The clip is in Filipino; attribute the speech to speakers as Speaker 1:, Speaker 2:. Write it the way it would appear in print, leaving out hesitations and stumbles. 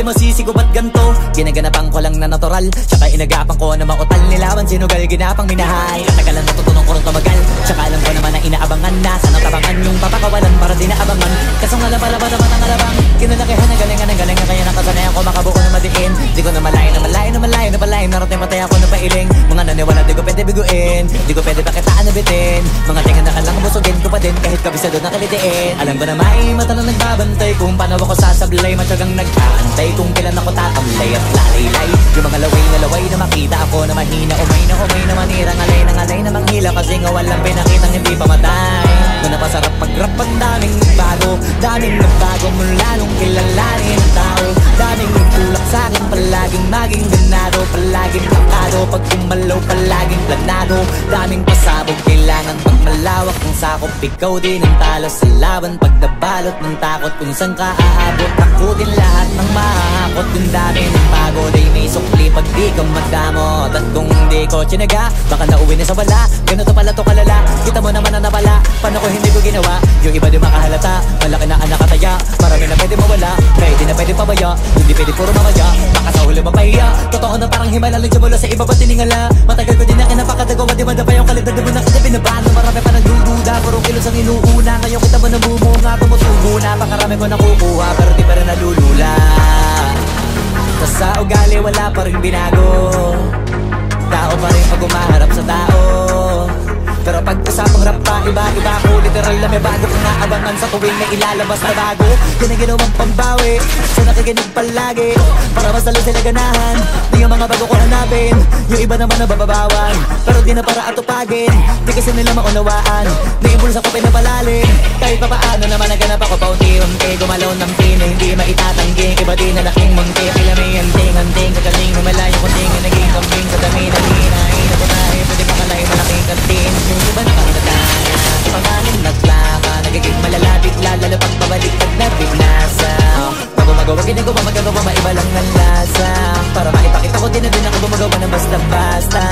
Speaker 1: di masisi ko ba't ganto? Ginaganapan ko lang na natural, tsaka inagapan ko na mautal nilawan. Sinugal ginapang minahal, katagalan natutunan ko rin tumagal. Tsaka alam ko naman na inaabangan na sana tabangan yung papakawalan para di naabangan. Kasong alaba-laba naman ang alabang kinalakihan na galingan ng galingan. Kaya nakasanayan ko makabuo na madiin. Di ko na malayo na malayo na malayo na palayo. Narating matay ako na pailing. Mga naniwala di ko pwede biguin, di ko pwede pakitaan na bitin. Mga tingan na kalang busugin ko pa din kahit kabisado na kalitiin. Alam ko na may mata na nagbabantay kung paano ako sasablay. Matyagang nagkaantay kung kailan ako tatamlay at lalaylay. Yung mga laway na laway na makita ako na mahina. Umay na manira, ngalay na manghila. Kasi nga walang pinakitang hindi pamatay. Kung napasarap mag-rap ang daming bago. Daming nagbago mula nung kilalanin ang tao. Daming nagtulak sa'kin palaging maging ganado. Palaging plakado pag kumalaw palaging planado. Daming pasabog kailangan pag malawak ng sakop. Ikaw din ang talo sa laban pag nabalot ng takot. Kung saan ka aabot ako din lahat ng mahahakot. Yung dami ng pagod ay may sukli pag di ka madamot. At kung hindi ko tsinaga baka nauwi na sa wala. Ganito pala to kalala, kita mo naman ang napala. Paano ko hindi ko ginawa, yung iba di makahalata. Malaki na ang nakataya, marami na pwede mawala. Pwede na pwede pabaya, hindi pwede puro mamaya. Baka sa huli mapahiya, totoo na parang himala lang siya mula sa iba ba tiningala. Matagal ko din na kinapakadagawa, di ba yung kalidad mo na kita binabano. Marami pa nagdududa, purong kilos ang inuuna. Ngayon kita mo nabumunga, tumutubo na. Pakarami ko nakukuha, pero di pa rin nalulula. Tas sa ugali wala pa rin binago. Tao pa rin pag umaharap sa tao. Pero pag usapang rap pa, iba-iba ko. Literal na may bago kung naabangan sa tuwing may ilalabas na bago. Yan ang ginawang pambawi, so nakikinig palagi. Para mas lalo sila ganahan, di yung mga bago ko hanapin. Yung iba naman nabababawan, pero di na para atupagin. Di kasi nila maunawaan, naimbulsa ko pinapalalim. Kahit pa paano naman naganap ako paunti-unti. Gumalaw ng pino, hindi maitatanggi. Iba din na laking munti, kila may anting-anting. Kagaling na malayo kung tingin naging kambing. Sa dami na hinahin ako tayo, pwede pa kalay malaking kantin. Yung iba nakakataya, panganin naglaka. Nagiging malala bigla, lalo pag pabalik pag nabinasa. Pag gumagawa, ginagawa, magagawa, maiba lang ng lasa. Para maipakita ko din na din ako gumagawa ng basta-basta.